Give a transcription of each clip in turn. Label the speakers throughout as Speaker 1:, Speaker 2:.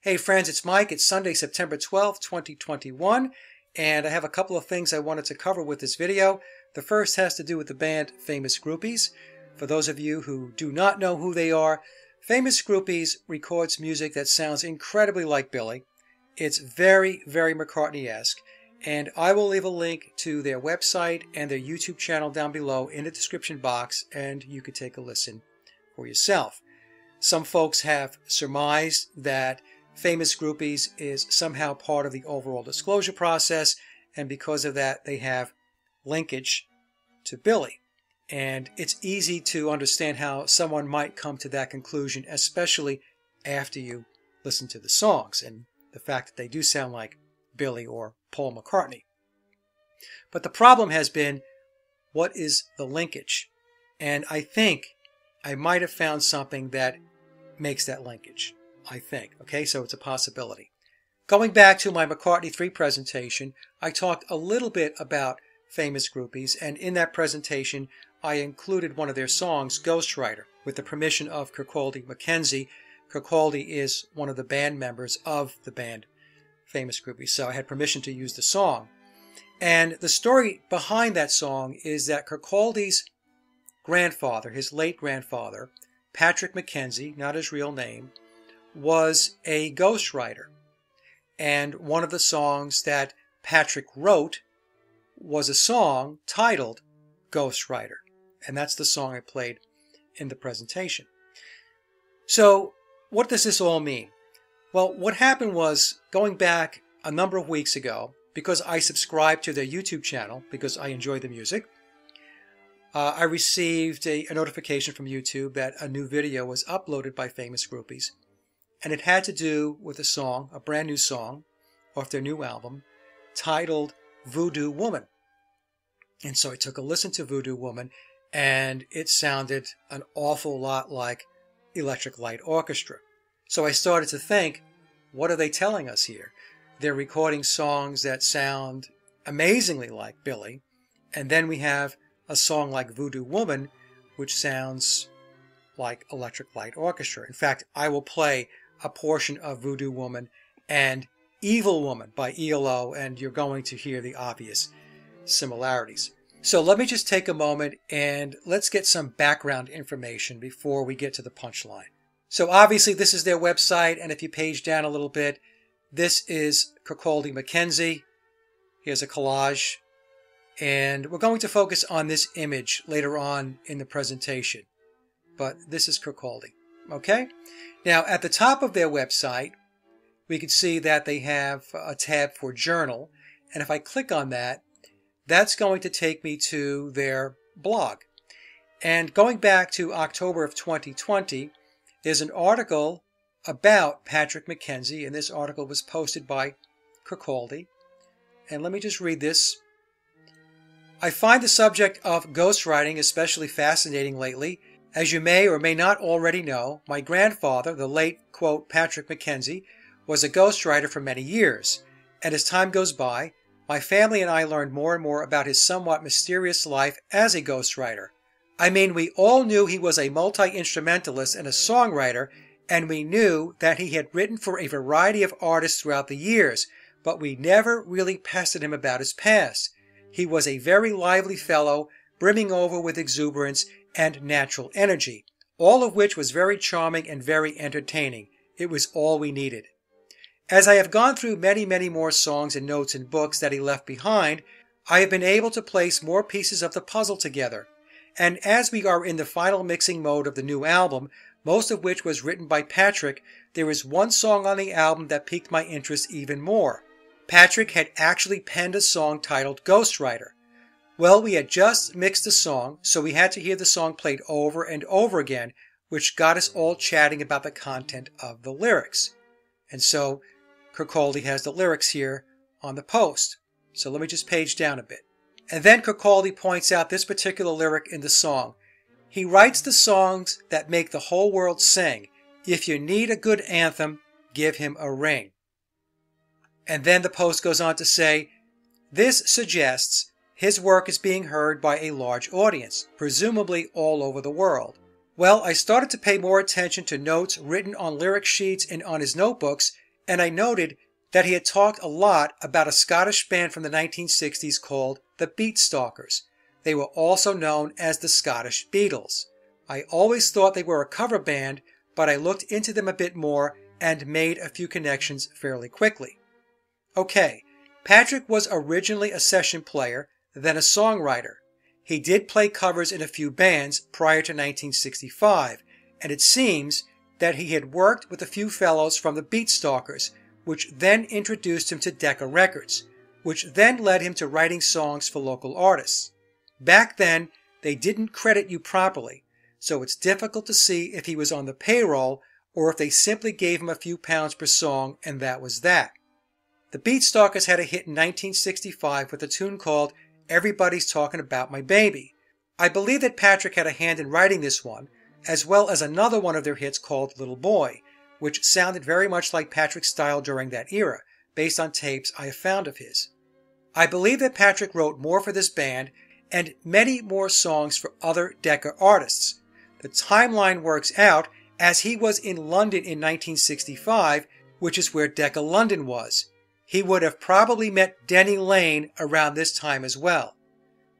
Speaker 1: Hey friends, it's Mike. It's Sunday, September 12th, 2021, and I have a couple of things I wanted to cover with this video. The first has to do with the band Famous Groupies. For those of you who do not know who they are, Famous Groupies records music that sounds incredibly like Billy. It's very, very McCartney-esque, and I will leave a link to their website and their YouTube channel down below in the description box, and you could take a listen for yourself. Some folks have surmised that Famous Groupies is somehow part of the overall disclosure process, and because of that they have linkage to Billy. And it's easy to understand how someone might come to that conclusion, especially after you listen to the songs and the fact that they do sound like Billy or Paul McCartney. But the problem has been, what is the linkage? And I think I might have found something that makes that linkage. I think. Okay, so it's a possibility. Going back to my McCartney 3 presentation, I talked a little bit about Famous Groupies, and in that presentation I included one of their songs, Ghostwriter, with the permission of Quay Mackenzie. Quay is one of the band members of the band Famous Groupies, so I had permission to use the song. And the story behind that song is that Quay's grandfather, his late grandfather, Patrick Mackenzie, not his real name, was a ghostwriter, and one of the songs that Patrick wrote was a song titled Ghostwriter, and that's the song I played in the presentation. So what does this all mean? Well, what happened was, going back a number of weeks ago, because I subscribed to their YouTube channel because I enjoy the music, I received a notification from YouTube that a new video was uploaded by Famous Groupies. And it had to do with a song, a brand new song off their new album, titled Voodoo Woman. And so I took a listen to Voodoo Woman, and it sounded an awful lot like Electric Light Orchestra. So I started to think, what are they telling us here? They're recording songs that sound amazingly like Billy, and then we have a song like Voodoo Woman, which sounds like Electric Light Orchestra. In fact, I will play a portion of Voodoo Woman and Evil Woman by ELO, and you're going to hear the obvious similarities. So let me just take a moment and let's get some background information before we get to the punchline. So obviously this is their website, and if you page down a little bit, this is Quay Mackenzie. Here's a collage, and we're going to focus on this image later on in the presentation. But this is Quay. Okay? Now, at the top of their website, we can see that they have a tab for Journal. And if I click on that, that's going to take me to their blog. And going back to October of 2020, there's an article about Patrick Mackenzie, and this article was posted by Quay. And let me just read this. I find the subject of ghostwriting especially fascinating lately. As you may or may not already know, my grandfather, the late, quote, Patrick Mackenzie, was a ghostwriter for many years, and as time goes by, my family and I learned more and more about his somewhat mysterious life as a ghostwriter. I mean, we all knew he was a multi-instrumentalist and a songwriter, and we knew that he had written for a variety of artists throughout the years, but we never really pestered him about his past. He was a very lively fellow, brimming over with exuberance and natural energy, all of which was very charming and very entertaining. It was all we needed. As I have gone through many, many more songs and notes and books that he left behind, I have been able to place more pieces of the puzzle together. And as we are in the final mixing mode of the new album, most of which was written by Patrick, there is one song on the album that piqued my interest even more. Patrick had actually penned a song titled Ghostwriter. Well, we had just mixed the song, so we had to hear the song played over and over again, which got us all chatting about the content of the lyrics. And so, Quay has the lyrics here on the post. So let me just page down a bit. And then Quay points out this particular lyric in the song. He writes the songs that make the whole world sing. If you need a good anthem, give him a ring. And then the post goes on to say, this suggests his work is being heard by a large audience, presumably all over the world. Well, I started to pay more attention to notes written on lyric sheets and on his notebooks, and I noted that he had talked a lot about a Scottish band from the 1960s called the Beatstalkers. They were also known as the Scottish Beatles. I always thought they were a cover band, but I looked into them a bit more and made a few connections fairly quickly. Okay, Patrick was originally a session player, then a songwriter. He did play covers in a few bands prior to 1965, and it seems that he had worked with a few fellows from the Beatstalkers, which then introduced him to Decca Records, which then led him to writing songs for local artists. Back then, they didn't credit you properly, so it's difficult to see if he was on the payroll or if they simply gave him a few pounds per song and that was that. The Beatstalkers had a hit in 1965 with a tune called Everybody's Talking About My Baby. I believe that Patrick had a hand in writing this one, as well as another one of their hits called Little Boy, which sounded very much like Patrick's style during that era, based on tapes I have found of his. I believe that Patrick wrote more for this band and many more songs for other Decca artists. The timeline works out as he was in London in 1965, which is where Decca London was. He would have probably met Denny Laine around this time as well.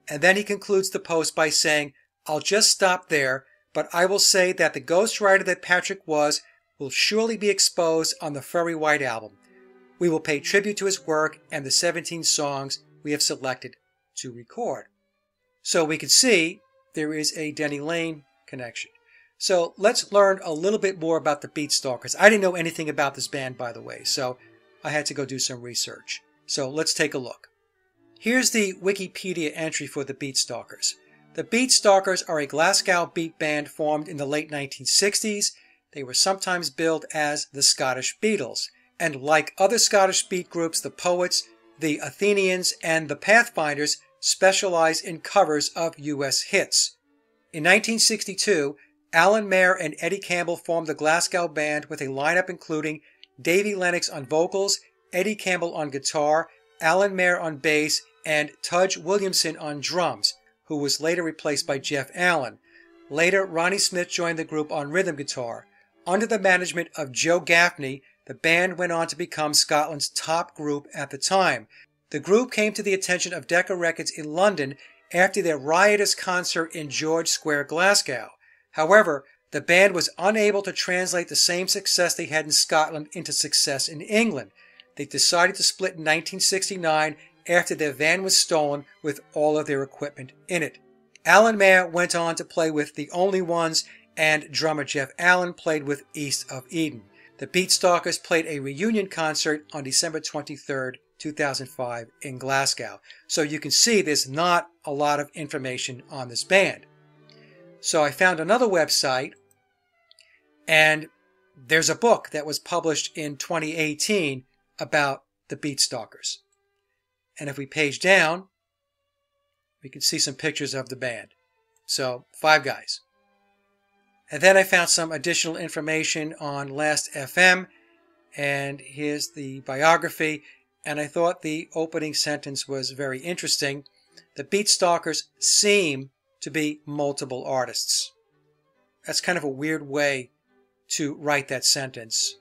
Speaker 1: And then he concludes the post by saying, "I'll just stop there, but I will say that the ghostwriter that Patrick was will surely be exposed on the Furry White album. We will pay tribute to his work and the 17 songs we have selected to record." So we can see there is a Denny Laine connection. So let's learn a little bit more about the Beatstalkers. I didn't know anything about this band, by the way, so I had to go do some research. So let's take a look. Here's the Wikipedia entry for the Beatstalkers. The Beatstalkers are a Glasgow beat band formed in the late 1960s. They were sometimes billed as the Scottish Beatles, and like other Scottish beat groups, the Poets, the Athenians, and the Pathfinders specialize in covers of U.S. hits. In 1962, Alan Mayer and Eddie Campbell formed the Glasgow band with a lineup including Davy Lennox on vocals, Eddie Campbell on guitar, Alan Mayer on bass, and Tudge Williamson on drums, who was later replaced by Jeff Allen. Later, Ronnie Smith joined the group on rhythm guitar. Under the management of Joe Gaffney, the band went on to become Scotland's top group at the time. The group came to the attention of Decca Records in London after their riotous concert in George Square, Glasgow. However, the band was unable to translate the same success they had in Scotland into success in England. They decided to split in 1969 after their van was stolen with all of their equipment in it. Alan Mayer went on to play with The Only Ones, and drummer Jeff Allen played with East of Eden. The Beatstalkers played a reunion concert on December 23, 2005 in Glasgow. So you can see there's not a lot of information on this band. So I found another website, and there's a book that was published in 2018 about the Beatstalkers. And if we page down, we can see some pictures of the band. So, 5 guys. And then I found some additional information on Last FM, and here's the biography, and I thought the opening sentence was very interesting. The Beatstalkers seem to be multiple artists. That's kind of a weird way to write that sentence.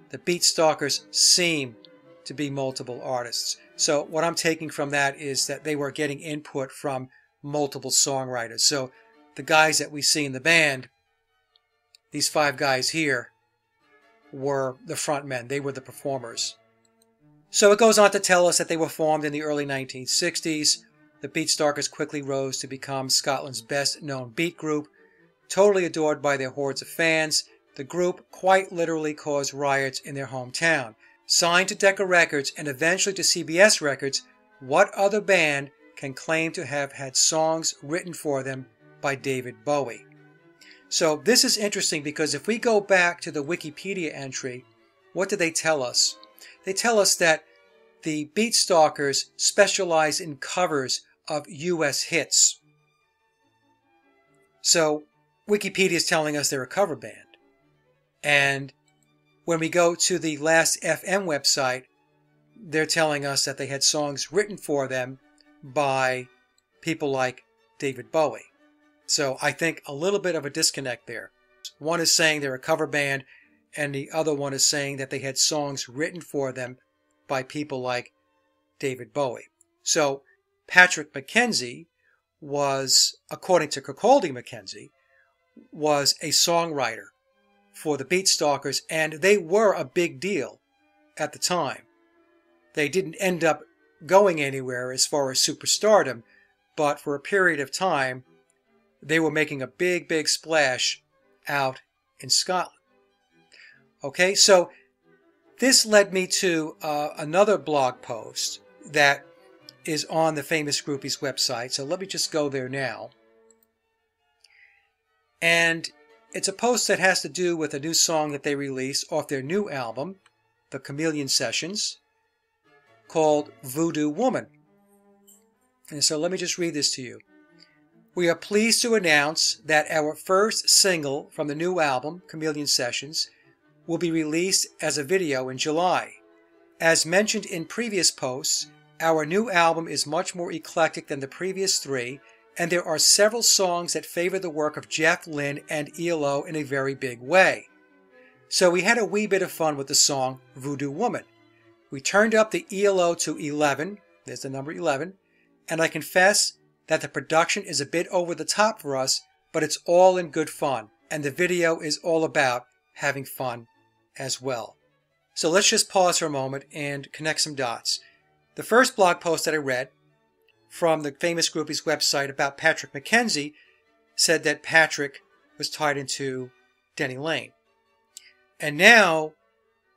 Speaker 1: The Beatstalkers seem to be multiple artists. So what I'm taking from that is that they were getting input from multiple songwriters. So the guys that we see in the band, these 5 guys here, were the front men. They were the performers. So it goes on to tell us that they were formed in the early 1960s. The Beatstalkers quickly rose to become Scotland's best-known beat group. Totally adored by their hordes of fans, the group quite literally caused riots in their hometown. Signed to Decca Records and eventually to CBS Records, what other band can claim to have had songs written for them by David Bowie? So this is interesting because if we go back to the Wikipedia entry, what do they tell us? They tell us that the Beatstalkers specialize in covers of U.S. hits. So Wikipedia is telling us they're a cover band. And when we go to the Last FM website, they're telling us that they had songs written for them by people like David Bowie. So I think a little bit of a disconnect there. One is saying they're a cover band, and the other one is saying that they had songs written for them by people like David Bowie. So Patrick Mackenzie was, according to Kirkcaldy Mackenzie, was a songwriter for the Beatstalkers, and they were a big deal at the time. They didn't end up going anywhere as far as superstardom, but for a period of time, they were making a big, big splash out in Scotland. Okay, so this led me to another blog post that is on the Famous Groupies website. So let me just go there now. And it's a post that has to do with a new song that they released off their new album, The Chameleon Sessions, called Voodoo Woman. And so let me just read this to you. We are pleased to announce that our first single from the new album, Chameleon Sessions, will be released as a video in July. As mentioned in previous posts, our new album is much more eclectic than the previous three, and there are several songs that favor the work of Jeff Lynne and ELO in a very big way. So we had a wee bit of fun with the song Voodoo Woman. We turned up the ELO to 11, there's the number 11, and I confess that the production is a bit over the top for us, but it's all in good fun, and the video is all about having fun as well. So let's just pause for a moment and connect some dots. The first blog post that I read from the Famous Groupies website about Patrick Mackenzie said that Patrick was tied into Denny Laine. And now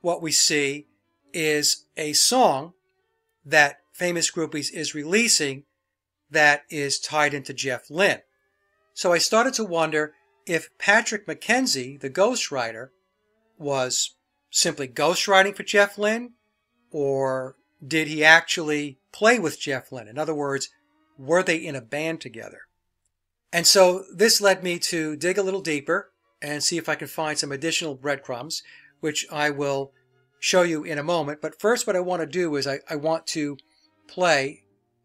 Speaker 1: what we see is a song that Famous Groupies is releasing that is tied into Jeff Lynne. So I started to wonder if Patrick Mackenzie, the ghostwriter, was simply ghostwriting for Jeff Lynne, or did he actually play with Jeff Lynne? In other words, were they in a band together? And so this led me to dig a little deeper and see if I can find some additional breadcrumbs, which I will show you in a moment. But first what I want to do is I want to play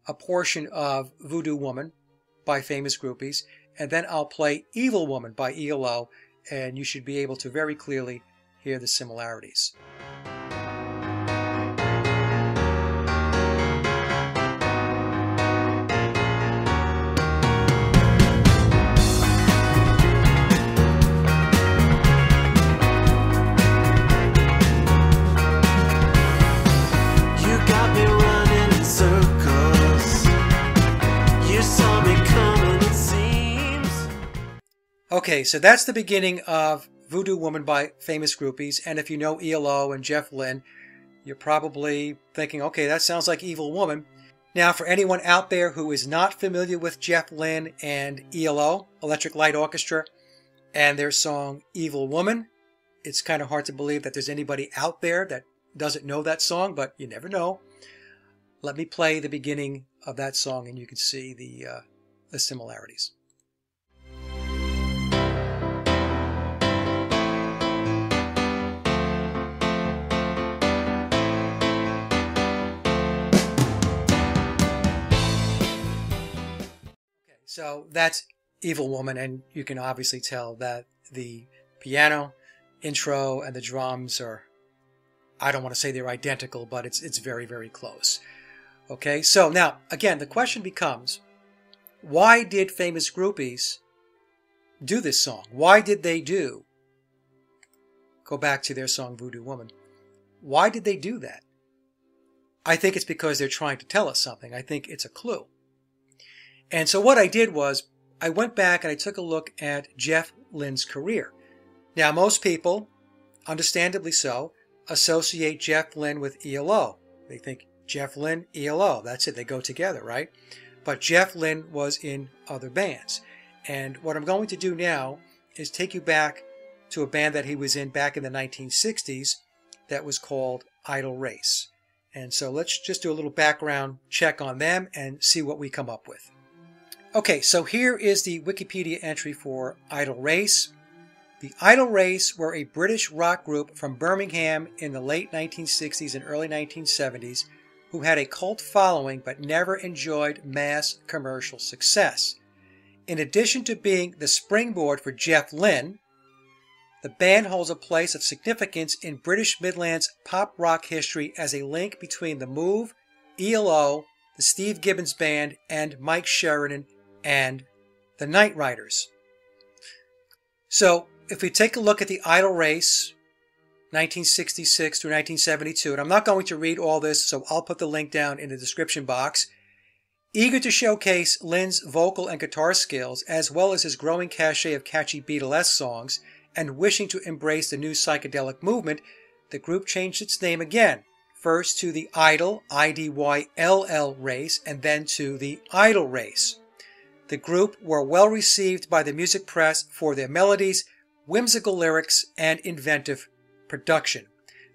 Speaker 1: a portion of Voodoo Woman by Famous Groupies, and then I'll play Evil Woman by ELO, and you should be able to very clearly hear the similarities. Okay, so that's the beginning of Voodoo Woman by Famous Groupies, and if you know ELO and Jeff Lynne, you're probably thinking, okay, that sounds like Evil Woman. Now, for anyone out there who is not familiar with Jeff Lynne and ELO, Electric Light Orchestra, and their song Evil Woman, it's kind of hard to believe that there's anybody out there that doesn't know that song, but you never know. Let me play the beginning of that song and you can see the similarities. So that's Evil Woman, and you can obviously tell that the piano intro and the drums are, I don't want to say they're identical, but it's very, very close. Okay, so now, again, the question becomes, why did Famous Groupies do this song? Why did they go back to their song Voodoo Woman? Why did they do that? I think it's because they're trying to tell us something. I think it's a clue. And so what I did was I went back and I took a look at Jeff Lynne's career. Now, most people, understandably so, associate Jeff Lynne with ELO. They think Jeff Lynne, ELO, that's it, they go together, right? But Jeff Lynne was in other bands. And what I'm going to do now is take you back to a band that he was in back in the 1960s that was called Idle Race. And so let's just do a little background check on them and see what we come up with. Okay, so here is the Wikipedia entry for Idle Race. The Idle Race were a British rock group from Birmingham in the late 1960s and early 1970s who had a cult following but never enjoyed mass commercial success. In addition to being the springboard for Jeff Lynne, the band holds a place of significance in British Midlands pop rock history as a link between The Move, ELO, the Steve Gibbons Band, and Mike Sheridan and the Night Riders. So, if we take a look at the Idol race, 1966 through 1972, and I'm not going to read all this, so I'll put the link down in the description box. Eager to showcase Lynne's vocal and guitar skills, as well as his growing cachet of catchy Beatlesque songs, and wishing to embrace the new psychedelic movement, the group changed its name again, first to the Idol, IDYLL race, and then to the Idol race. The group were well received by the music press for their melodies, whimsical lyrics, and inventive production.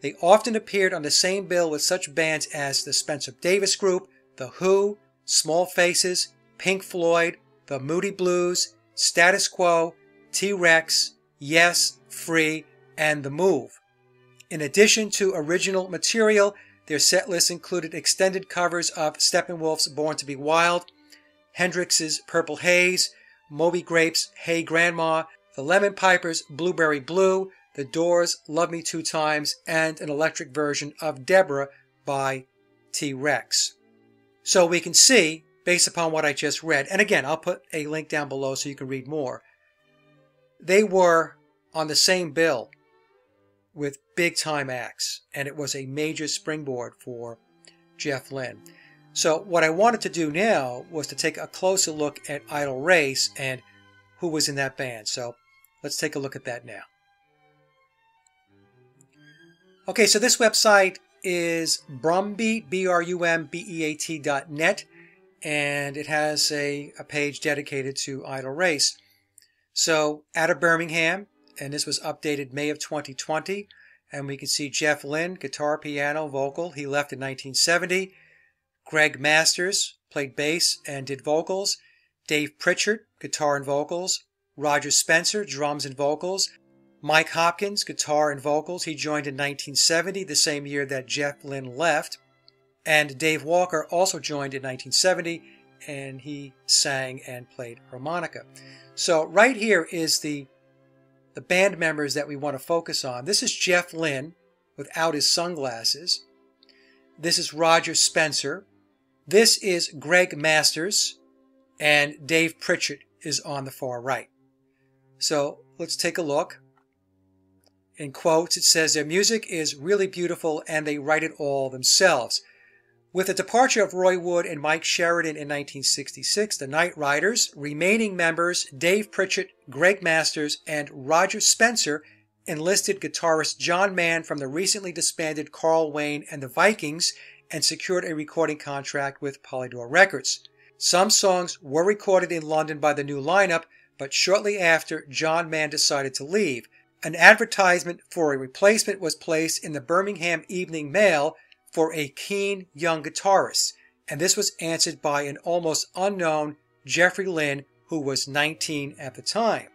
Speaker 1: They often appeared on the same bill with such bands as the Spencer Davis Group, The Who, Small Faces, Pink Floyd, The Moody Blues, Status Quo, T-Rex, Yes, Free, and The Move. In addition to original material, their set list included extended covers of Steppenwolf's Born to be Wild, Hendrix's Purple Haze, Moby Grape's Hey Grandma, the Lemon Pipers' Blueberry Blue, The Doors' Love Me Two Times, and an electric version of Deborah by T-Rex. So we can see, based upon what I just read, and again, I'll put a link down below so you can read more, they were on the same bill with big-time acts, and it was a major springboard for Jeff Lynne. So what I wanted to do now was to take a closer look at Idol Race and who was in that band. So let's take a look at that now. Okay, so this website is Brumbeat, BRUMBEAT.net, and it has a page dedicated to Idol Race. So, out of Birmingham, and this was updated May of 2020, and we can see Jeff Lynne, guitar, piano, vocal. He left in 1970. Greg Masters played bass and did vocals. Dave Pritchard, guitar and vocals. Roger Spencer, drums and vocals. Mike Hopkins, guitar and vocals. He joined in 1970, the same year that Jeff Lynne left. And Dave Walker also joined in 1970, and he sang and played harmonica. So right here is the band members that we want to focus on. This is Jeff Lynne without his sunglasses. This is Roger Spencer. This is Greg Masters. And Dave Pritchard is on the far right. So let's take a look. In quotes, it says, their music is really beautiful and they write it all themselves. With the departure of Roy Wood and Mike Sheridan in 1966, the Night Riders, remaining members Dave Pritchard, Greg Masters, and Roger Spencer enlisted guitarist John Mann from the recently disbanded Carl Wayne and the Vikings and secured a recording contract with Polydor Records. Some songs were recorded in London by the new lineup, but shortly after, John Mann decided to leave. An advertisement for a replacement was placed in the Birmingham Evening Mail for a keen young guitarist, and this was answered by an almost unknown Jeffrey Lynne, who was 19 at the time.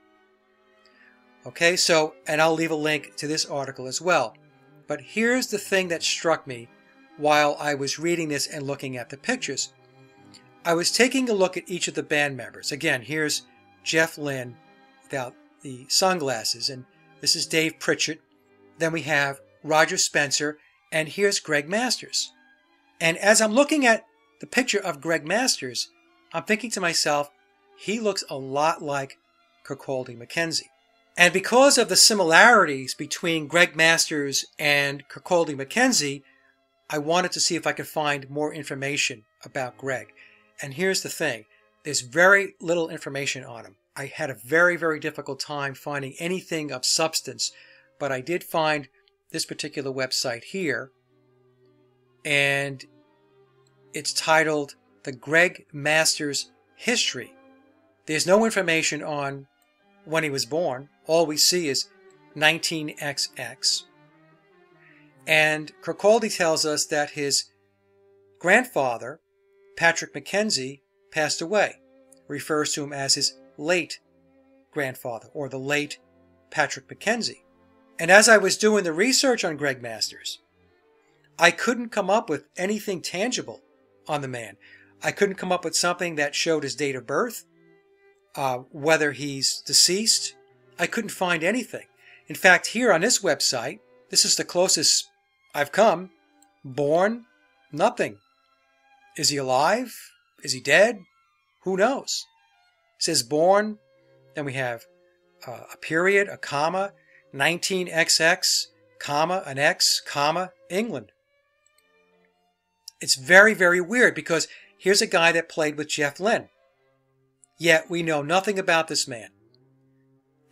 Speaker 1: Okay, so, and I'll leave a link to this article as well. But here's the thing that struck me while I was reading this and looking at the pictures. I was taking a look at each of the band members. Again, here's Jeff Lynne without the sunglasses, and this is Dave Pritchard. Then we have Roger Spencer, and here's Greg Masters. And as I'm looking at the picture of Greg Masters, I'm thinking to myself, he looks a lot like Kirkcaldy McKenzie. And because of the similarities between Greg Masters and Kirkcaldy McKenzie, I wanted to see if I could find more information about Greg. And here's the thing. There's very little information on him. I had a very, very difficult time finding anything of substance, but I did find this particular website here, and it's titled The Greg Masters History. There's no information on when he was born. All we see is 19XX. And Kirkcaldy tells us that his grandfather, Patrick McKenzie, passed away. Refers to him as his late grandfather, or the late Patrick McKenzie. And as I was doing the research on Greg Masters, I couldn't come up with anything tangible on the man. I couldn't come up with something that showed his date of birth, whether he's deceased. I couldn't find anything. In fact, here on this website, this is the closest I've come. Born, nothing. Is he alive? Is he dead? Who knows? It says born, then we have a period, a comma, 19XX, comma, an X, comma, England. It's very, very weird because here's a guy that played with Jeff Lynne. Yet we know nothing about this man.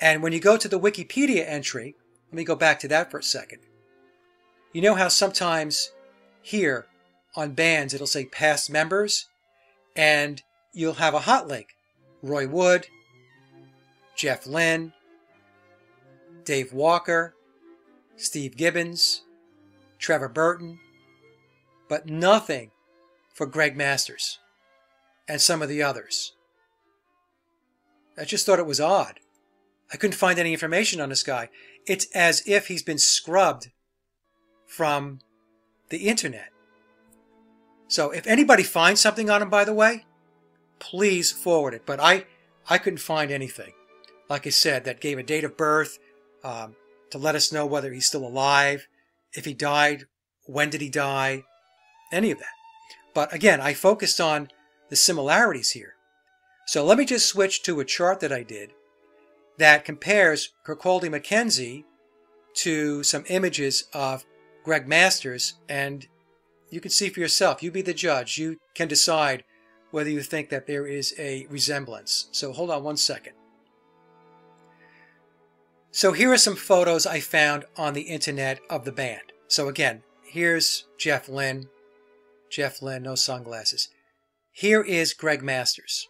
Speaker 1: And when you go to the Wikipedia entry, let me go back to that for a second. You know how sometimes here on bands it'll say past members, and you'll have a hot link. Roy Wood, Jeff Lynne, Dave Walker, Steve Gibbons, Trevor Burton, but nothing for Greg Masters and some of the others. I just thought it was odd. I couldn't find any information on this guy. It's as if he's been scrubbed from the internet. So if anybody finds something on him, by the way, please forward it. But I couldn't find anything, like I said, that gave a date of birth to let us know whether he's still alive, if he died, when did he die, any of that. But again, I focused on the similarities here. So let me just switch to a chart that I did that compares Kirkcaldy Mackenzie to some images of Greg Masters, and you can see for yourself. You be the judge. You can decide whether you think that there is a resemblance. So hold on one second. So here are some photos I found on the internet of the band. So again, here's Jeff Lynne. Jeff Lynne, no sunglasses. Here is Greg Masters.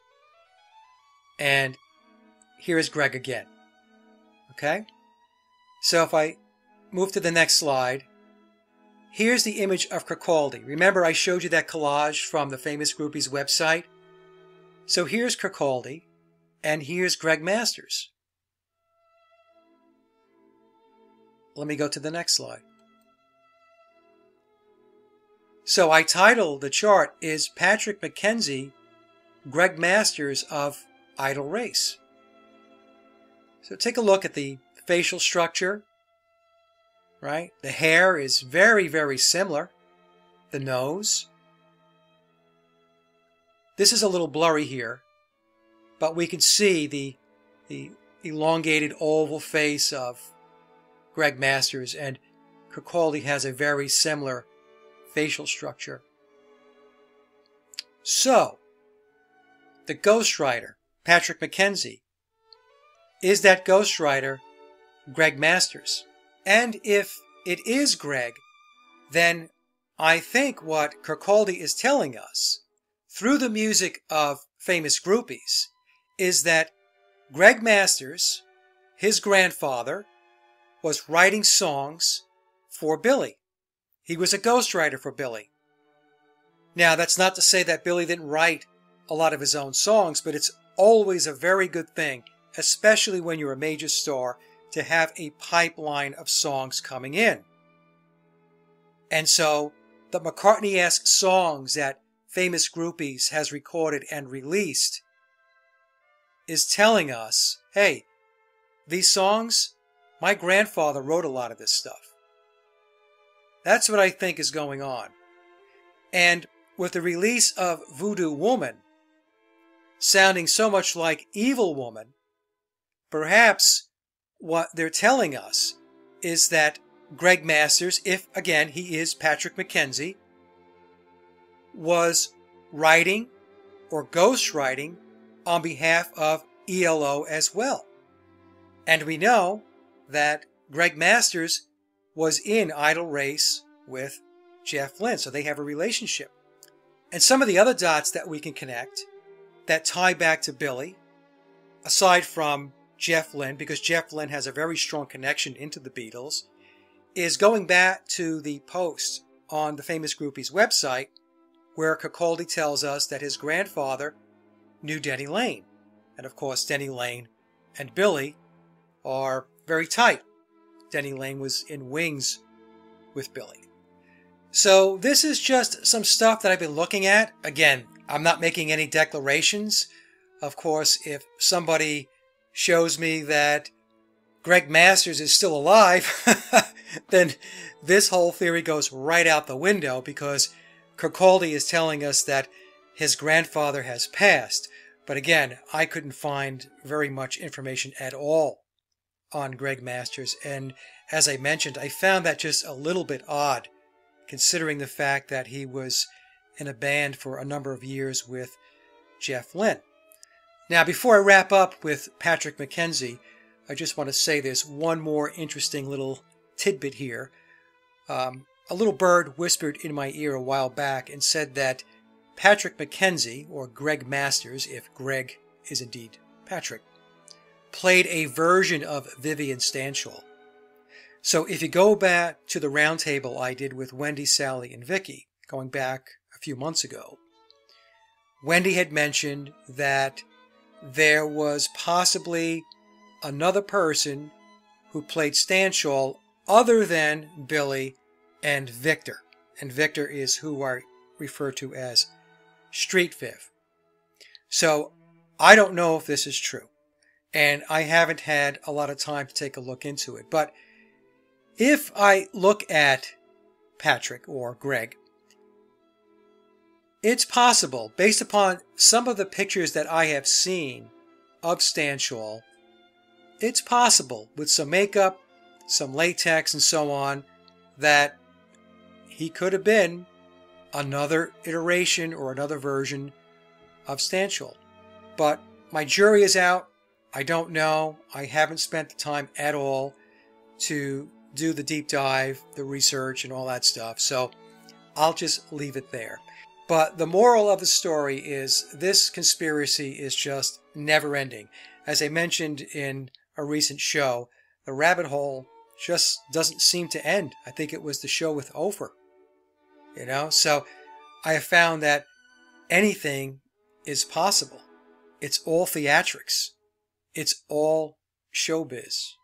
Speaker 1: And here is Greg again. Okay? So if I move to the next slide, here's the image of Kirkcaldy. Remember I showed you that collage from the Famous Groupies website? So here's Kirkcaldy, and here's Greg Masters. Let me go to the next slide. So I titled the chart, Is Patrick Mackenzie Greg Masters of Idle Race? So take a look at the facial structure, right? The hair is very, very similar. The nose. This is a little blurry here, but we can see the elongated oval face of Greg Masters, and Kirkcaldy has a very similar facial structure. So, the ghostwriter, Patrick Mackenzie, is that ghostwriter Greg Masters? And if it is Greg, then I think what Kirkcaldy is telling us through the music of Famous Groupies is that Greg Masters, his grandfather, was writing songs for Billy. He was a ghostwriter for Billy. Now, that's not to say that Billy didn't write a lot of his own songs, but it's always a very good thing, especially when you're a major star, to have a pipeline of songs coming in. And so, the McCartney-esque songs that Famous Groupies has recorded and released is telling us, hey, these songs, my grandfather wrote a lot of this stuff. That's what I think is going on. And with the release of Voodoo Woman, sounding so much like Evil Woman, perhaps what they're telling us is that Greg Masters, if again he is Patrick Mackenzie, was writing or ghostwriting on behalf of ELO as well. And we know that Greg Masters was in Idle Race with Jeff Lynne, so they have a relationship. And some of the other dots that we can connect that tie back to Billy, aside from Jeff Lynne, because Jeff Lynne has a very strong connection into the Beatles, is going back to the post on the Famous Groupies website where Kirkcaldy tells us that his grandfather knew Denny Laine. And of course, Denny Laine and Billy are very tight. Denny Laine was in Wings with Billy. So this is just some stuff that I've been looking at. Again, I'm not making any declarations. Of course, if somebody shows me that Greg Masters is still alive, then this whole theory goes right out the window, because Kirkcaldy is telling us that his grandfather has passed. But again, I couldn't find very much information at all on Greg Masters. And as I mentioned, I found that just a little bit odd, considering the fact that he was in a band for a number of years with Jeff Lynne. Now, before I wrap up with Patrick McKenzie, I just want to say there's one more interesting little tidbit here. A little bird whispered in my ear a while back and said that Patrick McKenzie, or Greg Masters, if Greg is indeed Patrick, played a version of Vivian Stanshall. So if you go back to the roundtable I did with Wendy, Sally, and Vicky, going back a few months ago, Wendy had mentioned that there was possibly another person who played Stanshall other than Billy and Victor. And Victor is who I refer to as Street Viv. So I don't know if this is true, and I haven't had a lot of time to take a look into it. But if I look at Patrick or Greg, it's possible, based upon some of the pictures that I have seen of Stanshall, it's possible, with some makeup, some latex, and so on, that he could have been another iteration or another version of Stanshall. But my jury is out. I don't know. I haven't spent the time at all to do the deep dive, the research, and all that stuff. So I'll just leave it there. But the moral of the story is this conspiracy is just never ending. As I mentioned in a recent show, the rabbit hole just doesn't seem to end. I think it was the show with Oprah. So I have found that anything is possible. It's all theatrics. It's all showbiz.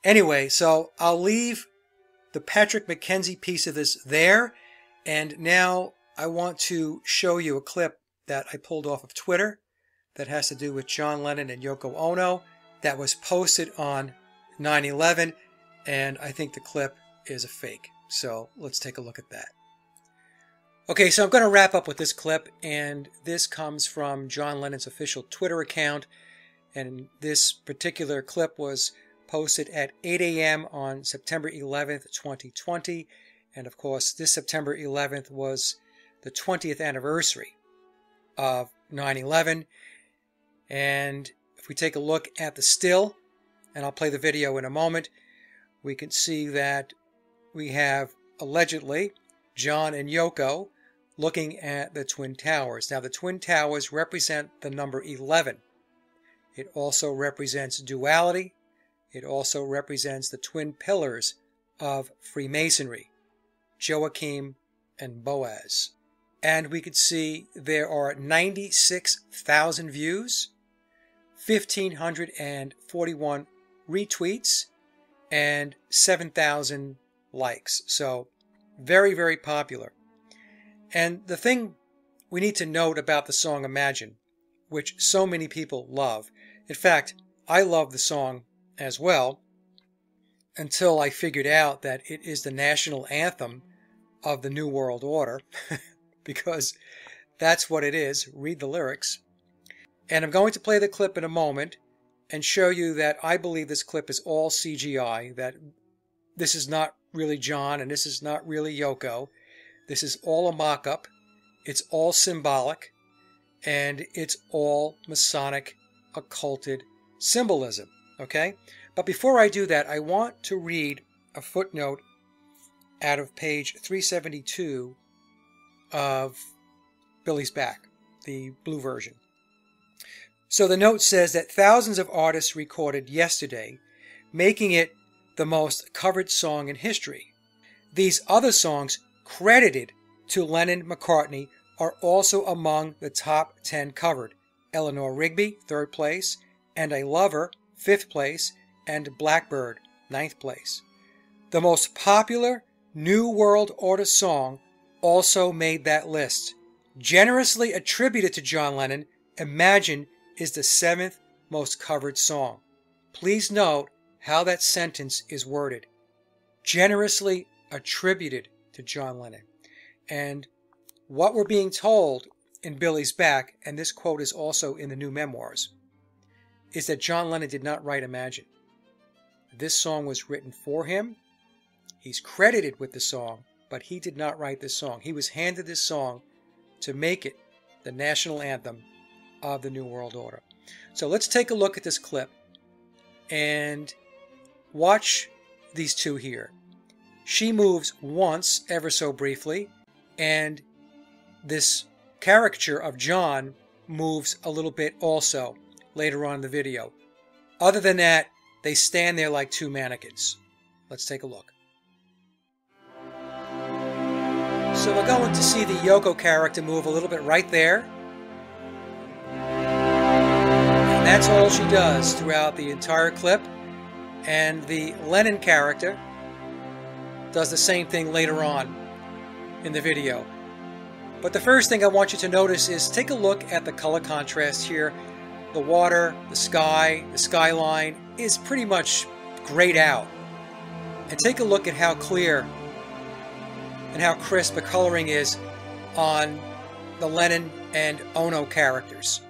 Speaker 1: Anyway, so I'll leave the Patrick McKenzie piece of this there. And now I want to show you a clip that I pulled off of Twitter that has to do with John Lennon and Yoko Ono that was posted on 9/11. And I think the clip is a fake. So let's take a look at that. Okay, so I'm going to wrap up with this clip, and this comes from John Lennon's official Twitter account, and this particular clip was posted at 8 a.m. on September 11th, 2020, and of course this September 11th was the 20th anniversary of 9/11, and if we take a look at the still, and I'll play the video in a moment, we can see that we have allegedly John and Yoko looking at the Twin Towers. Now, the Twin Towers represent the number 11. It also represents duality. It also represents the twin pillars of Freemasonry, Joachim and Boaz. And we could see there are 96,000 views, 1,541 retweets, and 7,000 likes. So very, very popular. And the thing we need to note about the song Imagine, which so many people love, in fact, I love the song as well, until I figured out that it is the national anthem of the New World Order, because that's what it is. Read the lyrics. And I'm going to play the clip in a moment and show you that I believe this clip is all CGI, that this is not really John and this is not really Yoko. This is all a mock-up, it's all symbolic, and it's all Masonic occulted symbolism, okay? But before I do that, I want to read a footnote out of page 372 of Billy's Back, the blue version. So the note says that thousands of artists recorded yesterday, making it the most covered song in history. These other songs credited to Lennon-McCartney are also among the top 10 covered. Eleanor Rigby, 3rd place, And I Love Her, 5th place, and Blackbird, 9th place. The most popular New World Order song also made that list. Generously attributed to John Lennon, Imagine is the 7th most covered song. Please note how that sentence is worded. Generously attributed to John Lennon. And what we're being told in Billy's back, and this quote is also in the new memoirs, is that John Lennon did not write Imagine. This song was written for him. He's credited with the song, but he did not write this song. He was handed this song to make it the national anthem of the New World Order. So let's take a look at this clip and watch these two here. She moves once, ever so briefly, and this caricature of John moves a little bit also later on in the video. Other than that, they stand there like two mannequins. Let's take a look. So we're going to see the Yoko character move a little bit right there. And that's all she does throughout the entire clip. And the Lennon character does the same thing later on in the video. But the first thing I want you to notice is take a look at the color contrast here. The water, the sky, the skyline is pretty much grayed out. And take a look at how clear and how crisp the coloring is on the Lennon and Ono characters.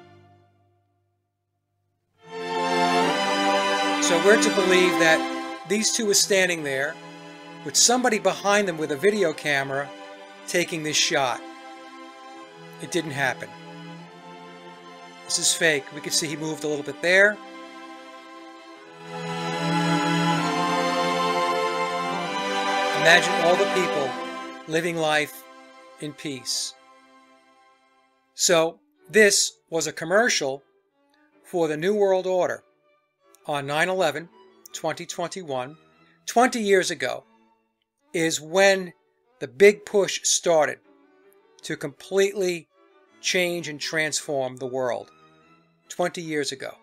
Speaker 1: So we're to believe that these two are standing there with somebody behind them with a video camera taking this shot. It didn't happen. This is fake. We can see he moved a little bit there. Imagine all the people living life in peace. So this was a commercial for the New World Order on 9/11/2021. 20 years ago is when the big push started to completely change and transform the world. 20 years ago.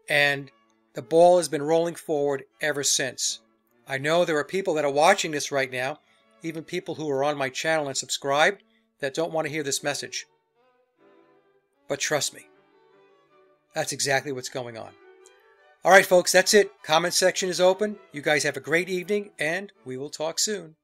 Speaker 1: And the ball has been rolling forward ever since. I know there are people that are watching this right now, even people who are on my channel and subscribe, that don't want to hear this message. But trust me, that's exactly what's going on. All right, folks, that's it. Comment section is open. You guys have a great evening, and we will talk soon.